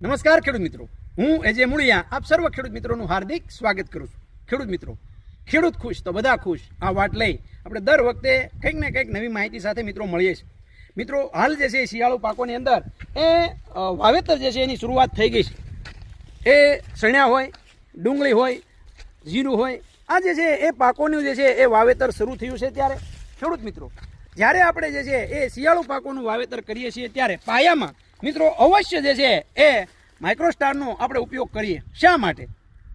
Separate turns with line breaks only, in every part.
નમસ્કાર ખેડૂત મિત્રો, હું એજે મુળિયા આપ સર્વ ખેડૂત મિત્રોનું હાર્દિક સ્વાગત કરું છું. ખેડૂત મિત્રો, ખેડૂત ખુશ તો બધા ખુશ આ વાત લઈ આપણે દર વખતે કંઈક ને કંઈક નવી માહિતી સાથે મિત્રો મળીએ છીએ. મિત્રો, હાલ જે છે શિયાળુ પાકોની અંદર એ વાવેતર જે છે એની શરૂઆત થઈ ગઈ છે. એ સણ્યા હોય, ડુંગળી હોય, જીરું હોય, આ જે છે એ પાકોનું જે છે એ વાવેતર શરૂ થયું છે. ત્યારે ખેડૂત મિત્રો, જ્યારે આપણે જે છે એ શિયાળુ પાકોનું વાવેતર કરીએ છીએ ત્યારે પાયામાં મિત્રો અવશ્ય જે છે એ માઇક્રોસ્ટારનો આપણે ઉપયોગ કરીએ. શા માટે?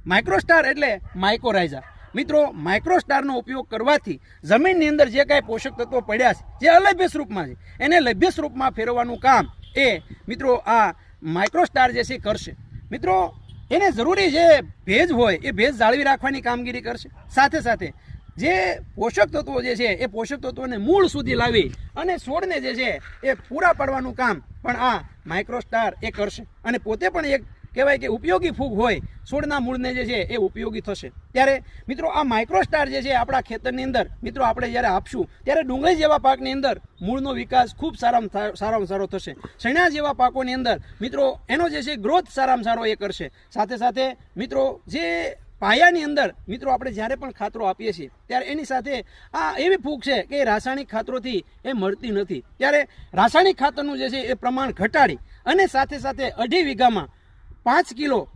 માઇક્રોસ્ટાર એટલે માઇકોરાઇઝા. મિત્રો, માઇક્રોસ્ટારનો ઉપયોગ કરવાથી જમીનની અંદર જે કાંઈ પોષક તત્વો પડ્યા છે જે અલભ્ય સ્વરૂપમાં છે એને લભ્ય સ્વરૂપમાં ફેરવવાનું કામ એ મિત્રો આ માઇક્રોસ્ટાર જે છે કરશે. મિત્રો, એને જરૂરી જે ભેજ હોય એ ભેજ જાળવી રાખવાની કામગીરી કરશે. સાથે સાથે જે પોષક તત્વો જે છે એ પોષક તત્વોને મૂળ સુધી લાવી અને છોડને જે છે એ પૂરા પાડવાનું કામ પણ આ માઇક્રોસ્ટાર એ કરશે. અને પોતે પણ એક કહેવાય કે ઉપયોગી ફૂગ હોય, છોડના મૂળને જે છે એ ઉપયોગી થશે. ત્યારે મિત્રો આ માઇક્રોસ્ટાર જે છે આપણા ખેતરની અંદર મિત્રો આપણે જ્યારે આપશું ત્યારે ડુંગળી જેવા પાકની અંદર મૂળનો વિકાસ ખૂબ સારામાં સારો થશે. ચણા જેવા પાકોની અંદર મિત્રો એનો જે છે ગ્રોથ સારામાં સારો એ કરશે. સાથે સાથે મિત્રો જે પાયાની અંદર મિત્રો આપણે જ્યારે પણ ખાતરો આપીએ છીએ ત્યારે એની સાથે આ એવી ફૂગ છે કે રાસાયણિક ખાતરોથી એ મળતી નથી. ત્યારે રાસાયણિક ખાતરનું જે છે એ પ્રમાણ ઘટાડી અને સાથે સાથે 2.5 વીઘામાં 5 કિલો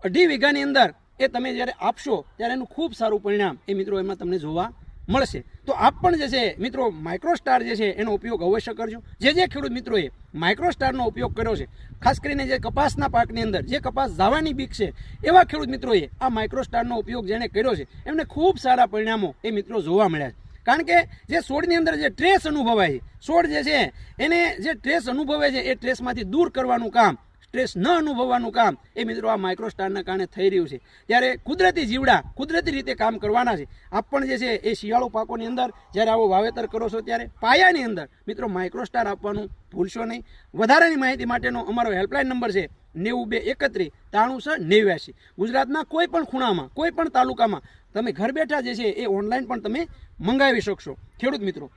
2.5 વીઘાની અંદર એ તમે જ્યારે આપશો ત્યારે એનું ખૂબ સારું પરિણામ એ મિત્રો એમાં તમને જોવા મળશે. તો આપ પણ જે છે મિત્રો માઇક્રોસ્ટાર જે છે એનો ઉપયોગ અવશ્ય કરજો. જે ખેડૂત મિત્રોએ માઇક્રોસ્ટારનો ઉપયોગ કર્યો છે, ખાસ કરીને જે કપાસના પાકની અંદર જે કપાસ જાવાની બીક છે એવા ખેડૂત મિત્રોએ આ માઇક્રોસ્ટારનો ઉપયોગ જેણે કર્યો છે એમને ખૂબ સારા પરિણામો એ મિત્રો જોવા મળ્યા છે. કારણ કે જે છોડની અંદર જે ટ્રેસ અનુભવાય છે, છોડ જે છે એને જે ટ્રેસ અનુભવે છે એ ટ્રેસમાંથી દૂર કરવાનું કામ, સ્ટ્રેસ ન અનુભવવાનું કામ એ મિત્રો આ માઇક્રોસ્ટારના કારણે થઈ રહ્યું છે. ત્યારે કુદરતી જીવડા કુદરતી રીતે કામ કરવાના છે. આપ પણ જે છે એ શિયાળુ પાકોની અંદર જ્યારે આવો વાવેતર કરો છો ત્યારે પાયાની અંદર મિત્રો માઇક્રોસ્ટાર આપવાનું ભૂલશો નહીં. વધારાની માહિતી માટેનો અમારો હેલ્પલાઇન નંબર છે 9231 9389. ગુજરાતના કોઈ પણ ખૂણામાં, કોઈ પણ તાલુકામાં તમે ઘર બેઠા જે છે એ ઓનલાઈન પણ તમે મંગાવી શકશો. ખેડૂત મિત્રો,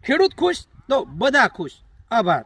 ખેડૂત ખુશ તો બધા ખુશ. આભાર.